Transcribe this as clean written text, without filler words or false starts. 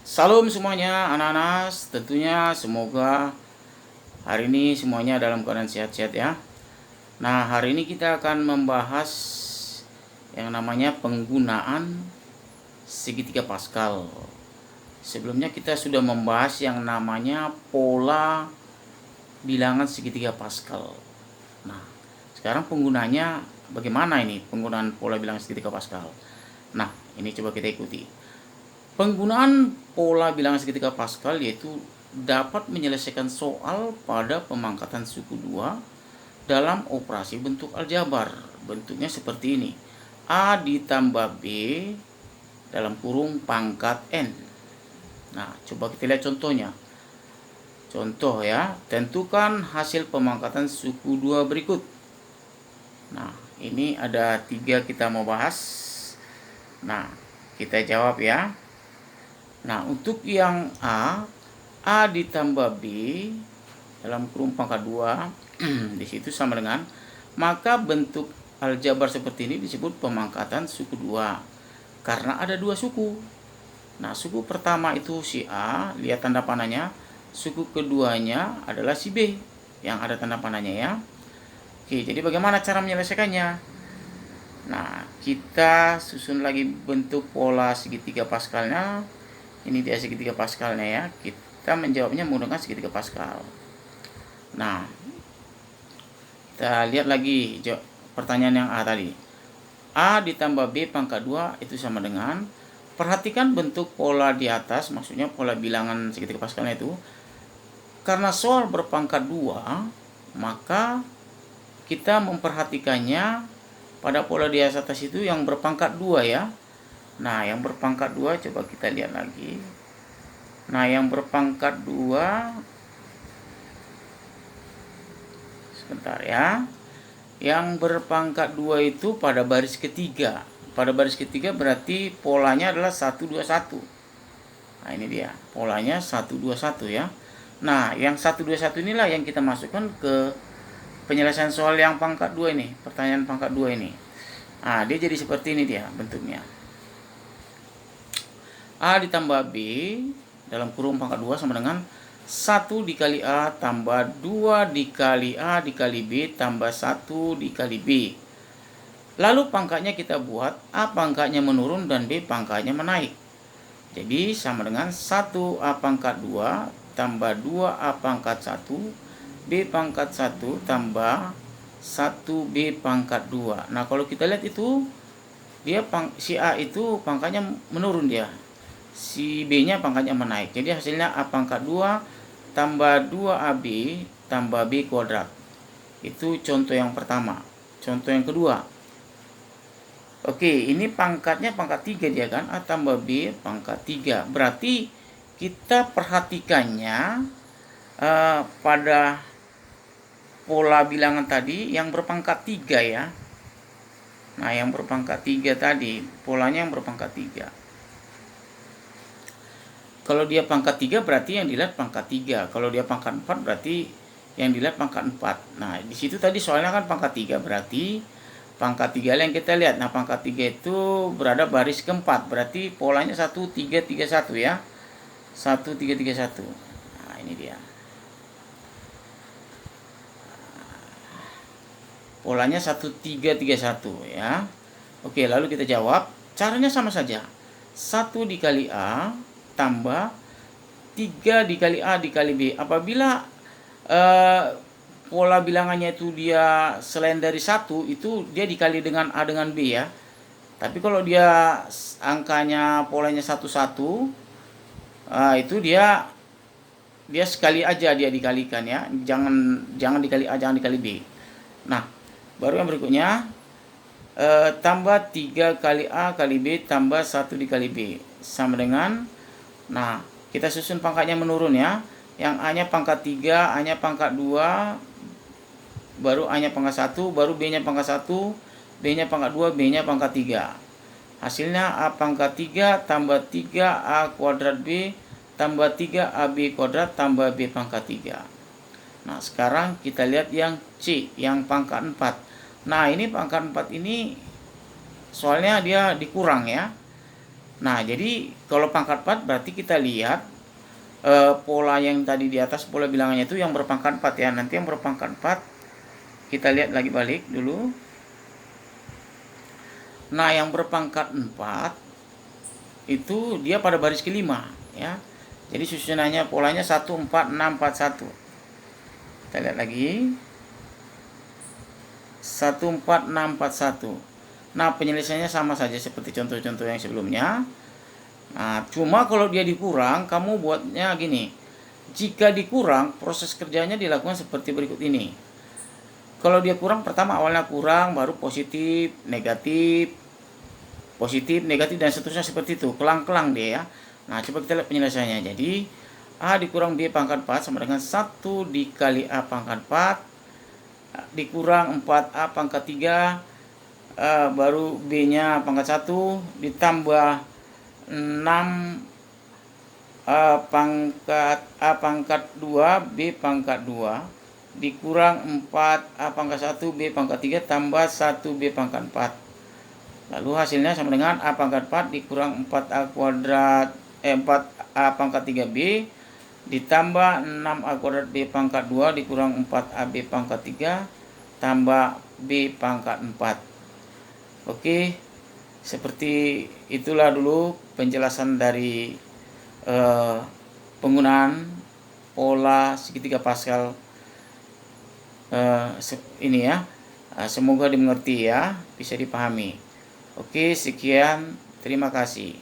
Salam semuanya anak-anak, tentunya semoga hari ini semuanya dalam keadaan sehat-sehat ya. Nah, hari ini kita akan membahas yang namanya penggunaan segitiga Pascal. Sebelumnya kita sudah membahas yang namanya pola bilangan segitiga Pascal. Nah, sekarang penggunanya bagaimana ini penggunaan pola bilangan segitiga Pascal? Nah, ini coba kita ikuti. Penggunaan pola bilangan segitiga Pascal yaitu dapat menyelesaikan soal pada pemangkatan suku 2 dalam operasi bentuk aljabar. Bentuknya seperti ini. A ditambah B dalam kurung pangkat N. Nah, coba kita lihat contohnya. Contoh ya, tentukan hasil pemangkatan suku 2 berikut. Nah, ini ada 3 kita mau bahas. Nah, kita jawab ya. Nah, untuk yang A ditambah B dalam kurung pangkat 2 di situ sama dengan, maka bentuk aljabar seperti ini disebut pemangkatan suku 2 karena ada 2 suku. Nah, suku pertama itu si A, lihat tanda panahnya. Suku keduanya adalah si B yang ada tanda panahnya ya. Oke, jadi bagaimana cara menyelesaikannya? Nah, kita susun lagi bentuk pola segitiga Pascalnya. Ini dia segitiga Pascalnya ya. Kita menjawabnya menggunakan segitiga Pascal. Nah, kita lihat lagi pertanyaan yang A tadi. A ditambah B pangkat 2 itu sama dengan, perhatikan bentuk pola di atas, maksudnya pola bilangan segitiga Pascalnya itu. Karena soal berpangkat 2, maka kita memperhatikannya pada pola di atas itu yang berpangkat 2 ya. Nah, yang berpangkat 2 coba kita lihat lagi. Nah, yang berpangkat 2, sebentar ya. Yang berpangkat 2 itu pada baris ketiga. Pada baris ketiga berarti polanya adalah 121. Nah, ini dia. Polanya 121 ya. Nah, yang 121 inilah yang kita masukkan ke penyelesaian soal yang pangkat 2 ini. Pertanyaan pangkat 2 ini. Nah, dia jadi seperti ini dia bentuknya. A ditambah B dalam kurung pangkat 2 sama dengan 1 dikali A tambah 2 dikali A dikali B tambah 1 dikali B. Lalu pangkatnya kita buat, A pangkatnya menurun dan B pangkatnya menaik. Jadi sama dengan 1A pangkat 2 tambah 2A pangkat 1 B pangkat 1 tambah 1B pangkat 2. Nah, kalau kita lihat itu dia si A itu pangkatnya menurun dia. Si B-nya pangkatnya menaik. Jadi hasilnya A pangkat 2 tambah 2AB tambah B kuadrat. Itu contoh yang pertama. Contoh yang kedua. Oke, ini pangkatnya pangkat 3 dia kan. A tambah B pangkat 3. Berarti kita perhatikannya pada pola bilangan tadi yang berpangkat 3 ya. Nah, yang berpangkat 3 tadi, polanya yang berpangkat 3. Kalau dia pangkat 3 berarti yang dilihat pangkat 3. Kalau dia pangkat 4 berarti yang dilihat pangkat 4. Nah, di situ tadi soalnya kan pangkat 3, berarti pangkat 3 yang kita lihat. Nah, pangkat 3 itu berada baris keempat. Berarti polanya 1 3 3 1 ya. 1 3 3 1. Nah, ini dia. Polanya 1 3 3 1 ya. Oke, lalu kita jawab. Caranya sama saja. 1 dikali A tambah 3 dikali A dikali B. Apabila pola bilangannya itu dia selain dari 1, itu dia dikali dengan A dengan B ya. Tapi kalau dia angkanya polanya 1 1, itu dia sekali aja dia dikalikan ya. Jangan dikali A, jangan dikali B. Nah, baru yang berikutnya tambah 3 kali A kali B tambah 1 dikali B sama dengan, nah, kita susun pangkatnya menurun ya. Yang A-nya pangkat 3, A-nya pangkat 2, baru A-nya pangkat 1, baru B-nya pangkat 1, B-nya pangkat 2, B-nya pangkat 3. Hasilnya A pangkat 3 tambah 3A kuadrat B tambah 3AB kuadrat tambah B pangkat 3. Nah, sekarang kita lihat yang C, yang pangkat 4. Nah, ini pangkat 4 ini soalnya dia dikurang ya. Nah, jadi kalau pangkat 4 berarti kita lihat pola yang tadi di atas, pola bilangannya itu yang berpangkat 4 ya. Nanti yang berpangkat 4 kita lihat lagi balik dulu. Nah, yang berpangkat 4 itu dia pada baris kelima ya. Jadi susunannya polanya 1 4 6 4 1. Kita lihat lagi. 1 4 6 4 1. Nah, penyelesaiannya sama saja seperti contoh-contoh yang sebelumnya. Nah, cuma kalau dia dikurang, kamu buatnya gini. Jika dikurang, proses kerjanya dilakukan seperti berikut ini. Kalau dia kurang, pertama awalnya kurang, baru positif, negatif, dan seterusnya seperti itu. Kelang-kelang dia ya. Nah, coba kita lihat penyelesaiannya. Jadi, A dikurang B pangkat 4 sama dengan 1 dikali A pangkat 4 dikurang 4A pangkat 3 baru B-nya pangkat 1 ditambah 6 A pangkat 2 B pangkat 2 dikurang 4 A pangkat 1 B pangkat 3 tambah 1 B pangkat 4. Lalu hasilnya sama dengan A pangkat 4 dikurang 4A kuadrat 4A pangkat 3B ditambah 6A kuadrat B pangkat 2 dikurang 4AB pangkat 3 tambah B pangkat 4. Oke, seperti itulah dulu penjelasan dari penggunaan pola segitiga Pascal ini ya. Semoga dimengerti ya, bisa dipahami. Oke, sekian, terima kasih.